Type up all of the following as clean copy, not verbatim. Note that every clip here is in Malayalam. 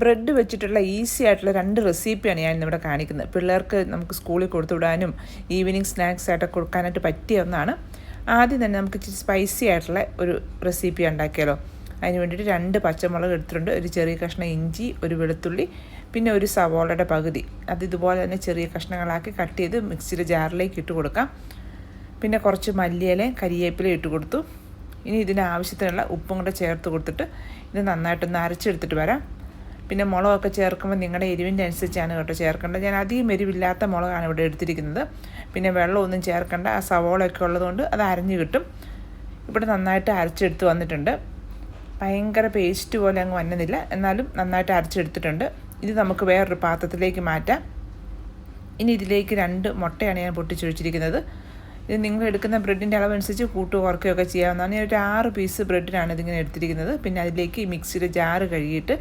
ബ്രെഡ് വെച്ചിട്ടുള്ള ഈസി ആയിട്ടുള്ള 2 റെസിപ്പിയാണ് ഞാൻ ഇന്നിവിടെ കാണിക്കുന്നത്. പിള്ളേർക്ക് നമുക്ക് സ്കൂളിൽ കൊടുത്തു വിടാനും ഈവനിങ് സ്നാക്സ് ആയിട്ടൊക്കെ കൊടുക്കാനായിട്ട് പറ്റിയ ഒന്നാണ്. ആദ്യം തന്നെ നമുക്ക് ഇച്ചിരി സ്പൈസി ആയിട്ടുള്ള ഒരു റെസിപ്പി ഉണ്ടാക്കിയാലോ. അതിന് വേണ്ടിയിട്ട് 2 പച്ചമുളക് എടുത്തിട്ടുണ്ട്, ഒരു ചെറിയ കഷ്ണം ഇഞ്ചി, ഒരു വെളുത്തുള്ളി, പിന്നെ ഒരു സവോളയുടെ പകുതി. അത് ഇതുപോലെ തന്നെ ചെറിയ കഷ്ണങ്ങളാക്കി കട്ട് ചെയ്ത് മിക്സിയുടെ ജാറിലേക്ക് ഇട്ട് കൊടുക്കാം. പിന്നെ കുറച്ച് മല്ലിയിലയും കരിവേപ്പിലയും ഇട്ട് കൊടുത്തു. ഇനി ഇതിന് ആവശ്യത്തിനുള്ള ഉപ്പും കൂടെ ചേർത്ത് കൊടുത്തിട്ട് ഇത് നന്നായിട്ടൊന്ന് അരച്ചെടുത്തിട്ട് വരാം. പിന്നെ മുളകൊക്കെ ചേർക്കുമ്പോൾ നിങ്ങളുടെ എരിവിൻ്റെ അനുസരിച്ചാണ് കേട്ടോ ചേർക്കേണ്ടത്. ഞാൻ അധികം എരിവില്ലാത്ത മുളകാണ് ഇവിടെ എടുത്തിരിക്കുന്നത്. പിന്നെ വെള്ളമൊന്നും ചേർക്കേണ്ട, ആ സവോളയൊക്കെ ഉള്ളതുകൊണ്ട് അത് അരഞ്ഞു കിട്ടും. ഇവിടെ നന്നായിട്ട് അരച്ചെടുത്ത് വന്നിട്ടുണ്ട്. ഭയങ്കര പേസ്റ്റ് പോലെ അങ്ങ് വന്നുന്നില്ല, എന്നാലും നന്നായിട്ട് അരച്ചെടുത്തിട്ടുണ്ട്. ഇത് നമുക്ക് വേറൊരു പാത്രത്തിലേക്ക് മാറ്റാം. ഇനി ഇതിലേക്ക് 2 മുട്ടയാണ് ഞാൻ പൊട്ടിച്ചൊഴിച്ചിരിക്കുന്നത്. ഇത് നിങ്ങൾ എടുക്കുന്ന ബ്രെഡിൻ്റെ അളവനുസരിച്ച് കുറയ്ക്കുകയൊക്കെ ചെയ്യാവുന്നതാണ്. ഞാൻ ഒരു 6 പീസ് ബ്രെഡിനാണ് ഇതിങ്ങനെ എടുത്തിരിക്കുന്നത്. പിന്നെ അതിലേക്ക് ഈ മിക്സിയുടെ ജാറ് കഴുകിയിട്ട്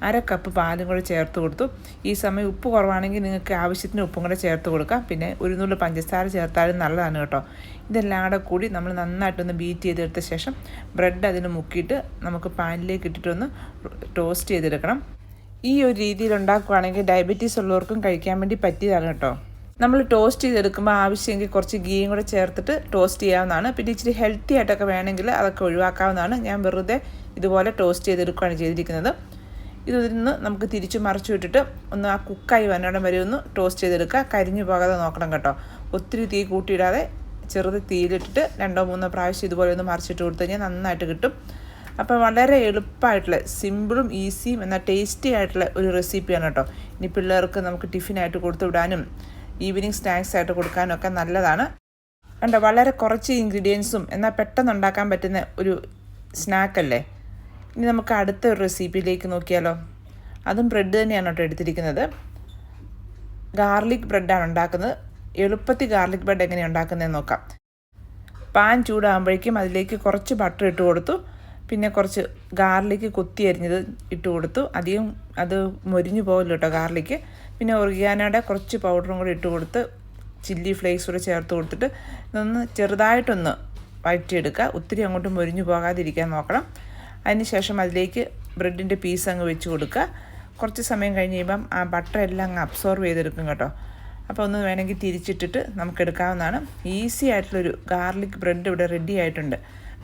1/2 കപ്പ് പാലും കൂടെ ചേർത്ത് കൊടുത്തു. ഈ സമയം ഉപ്പ് കുറവാണെങ്കിൽ നിങ്ങൾക്ക് ആവശ്യത്തിന് ഉപ്പും കൂടെ ചേർത്ത് കൊടുക്കാം. പിന്നെ ഒരു നുള്ളു പഞ്ചസാര ചേർത്താലും നല്ലതാണ് കേട്ടോ. ഇതെല്ലാം കൂടി നമ്മൾ നന്നായിട്ടൊന്ന് ബീറ്റ് ചെയ്തെടുത്ത ശേഷം ബ്രെഡ് അതിന് മുക്കിയിട്ട് നമുക്ക് പാനിലേക്ക് ഇട്ടിട്ടൊന്ന് ടോസ്റ്റ് ചെയ്തെടുക്കണം. ഈ ഒരു രീതിയിൽ ഉണ്ടാക്കുകയാണെങ്കിൽ ഡയബറ്റീസ് ഉള്ളവർക്കും കഴിക്കാൻ വേണ്ടി പറ്റിയതാണ് കേട്ടോ. നമ്മൾ ടോസ്റ്റ് ചെയ്തെടുക്കുമ്പോൾ ആവശ്യമെങ്കിൽ കുറച്ച് ഗീയും കൂടെ ചേർത്തിട്ട് ടോസ്റ്റ് ചെയ്യാവുന്നതാണ്. പിന്നെ ഇച്ചിരി ഹെൽത്തി ആയിട്ടൊക്കെ വേണമെങ്കിൽ അതൊക്കെ ഒഴിവാക്കാവുന്നതാണ്. ഞാൻ വെറുതെ ഇതുപോലെ ടോസ്റ്റ് ചെയ്തെടുക്കുകയാണ് ചെയ്തിരിക്കുന്നത്. ഇതിന്ന് നമുക്ക് തിരിച്ചു മറിച്ചു വിട്ടിട്ട് ഒന്ന് ആ കുക്കായി വന്നിടം വരെ ഒന്ന് ടോസ്റ്റ് ചെയ്തെടുക്കുക. കരിഞ്ഞു പോകാതെ നോക്കണം കേട്ടോ. ഒത്തിരി തീ കൂട്ടിയിടാതെ ചെറുത് തീയിലിട്ടിട്ട് 2-3 പ്രാവശ്യം ഇതുപോലെ ഒന്ന് മറിച്ചിട്ട് കൊടുത്തു കഴിഞ്ഞാൽ നന്നായിട്ട് കിട്ടും. അപ്പോൾ വളരെ എളുപ്പമായിട്ടുള്ള സിമ്പിളും ഈസിയും എന്നാൽ ടേസ്റ്റി ആയിട്ടുള്ള ഒരു റെസിപ്പിയാണ് കേട്ടോ. ഇനി പിള്ളേർക്ക് നമുക്ക് ടിഫിനായിട്ട് കൊടുത്തു വിടാനും ഈവനിങ് സ്നാക്സ് ആയിട്ട് കൊടുക്കാനും ഒക്കെ നല്ലതാണ്. കണ്ടോ, വളരെ കുറച്ച് ഇൻഗ്രീഡിയൻസും എന്നാൽ പെട്ടെന്ന് ഉണ്ടാക്കാൻ പറ്റുന്ന ഒരു സ്നാക്കല്ലേ. ഇനി നമുക്ക് അടുത്ത ഒരു റെസിപ്പിയിലേക്ക് നോക്കിയാലോ. അതും ബ്രെഡ് തന്നെയാണ് കേട്ടോ എടുത്തിരിക്കുന്നത്. ഗാർലിക് ബ്രെഡാണ് ഉണ്ടാക്കുന്നത്. എളുപ്പത്തിൽ ഗാർലിക് ബ്രെഡ് എങ്ങനെയാണ് ഉണ്ടാക്കുന്നതെന്ന് നോക്കാം. പാൻ ചൂടാകുമ്പോഴേക്കും അതിലേക്ക് കുറച്ച് ബട്ടർ ഇട്ട് കൊടുത്തു. പിന്നെ കുറച്ച് ഗാർലിക്ക് കൊത്തി അരിഞ്ഞത് ഇട്ട് കൊടുത്തു. അധികം അത് മൊരിഞ്ഞു പോകില്ല കേട്ടോ ഗാർലിക്ക്. പിന്നെ ഒറിഗാനോയുടെ കുറച്ച് പൗഡറും കൂടി ഇട്ട് കൊടുത്ത് ചില്ലി ഫ്ലേക്സ് കൂടെ ചേർത്ത് കൊടുത്തിട്ട് ഇതൊന്ന് ചെറുതായിട്ടൊന്ന് വഴറ്റിയെടുക്കുക. ഒത്തിരി അങ്ങോട്ട് മൊരിഞ്ഞു പോകാതിരിക്കാൻ നോക്കണം. അതിനുശേഷം അതിലേക്ക് ബ്രെഡിൻ്റെ പീസ് അങ്ങ് വെച്ച് കൊടുക്കുക. കുറച്ച് സമയം കഴിഞ്ഞ് കഴിയുമ്പം ആ ബട്ടർ എല്ലാം അങ്ങ് അബ്സോർവ് ചെയ്തെടുക്കും കേട്ടോ. അപ്പോൾ ഒന്ന് വേണമെങ്കിൽ തിരിച്ചിട്ടിട്ട് നമുക്ക് എടുക്കാവുന്നതാണ്. ഈസി ആയിട്ടുള്ളൊരു ഗാർലിക് ബ്രെഡ് ഇവിടെ റെഡി ആയിട്ടുണ്ട്.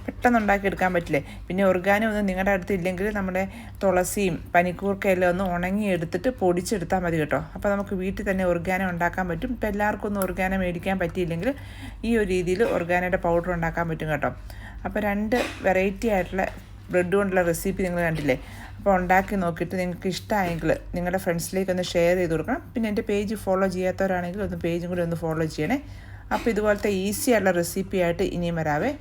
പെട്ടെന്ന് ഉണ്ടാക്കിയെടുക്കാൻ പറ്റില്ലേ. പിന്നെ ഒർഗാനോ ഒന്നും നിങ്ങളുടെ അടുത്ത് ഇല്ലെങ്കിൽ നമ്മുടെ തുളസിയും പനിക്കൂർക്കയെല്ലാം ഒന്ന് ഉണങ്ങി എടുത്തിട്ട് പൊടിച്ചെടുത്താൽ മതി കേട്ടോ. അപ്പോൾ നമുക്ക് വീട്ടിൽ തന്നെ ഒർഗാനോ ഉണ്ടാക്കാൻ പറ്റും. ഇപ്പോൾ എല്ലാവർക്കും ഒന്നും ഒർഗാനോ മേടിക്കാൻ പറ്റിയില്ലെങ്കിൽ ഈ ഒരു രീതിയിൽ ഒർഗാനോയുടെ പൗഡർ ഉണ്ടാക്കാൻ പറ്റും കേട്ടോ. അപ്പോൾ 2 വെറൈറ്റി ആയിട്ടുള്ള ബ്രെഡ് കൊണ്ടുള്ള റെസിപ്പി നിങ്ങൾ കണ്ടില്ലേ. അപ്പോൾ ഉണ്ടാക്കി നോക്കിയിട്ട് നിങ്ങൾക്ക് ഇഷ്ടമായെങ്കിൽ നിങ്ങളുടെ ഫ്രണ്ട്സിലേക്ക് ഒന്ന് ഷെയർ ചെയ്ത് കൊടുക്കണം. പിന്നെ എൻ്റെ പേജ് ഫോളോ ചെയ്യാത്തവരാണെങ്കിൽ ഒന്ന് പേജും കൂടി ഒന്ന് ഫോളോ ചെയ്യണേ. അപ്പോൾ ഇതുപോലത്തെ ഈസി ആയിട്ടുള്ള റെസിപ്പി ആയിട്ട് ഇനിയും വരാവേ.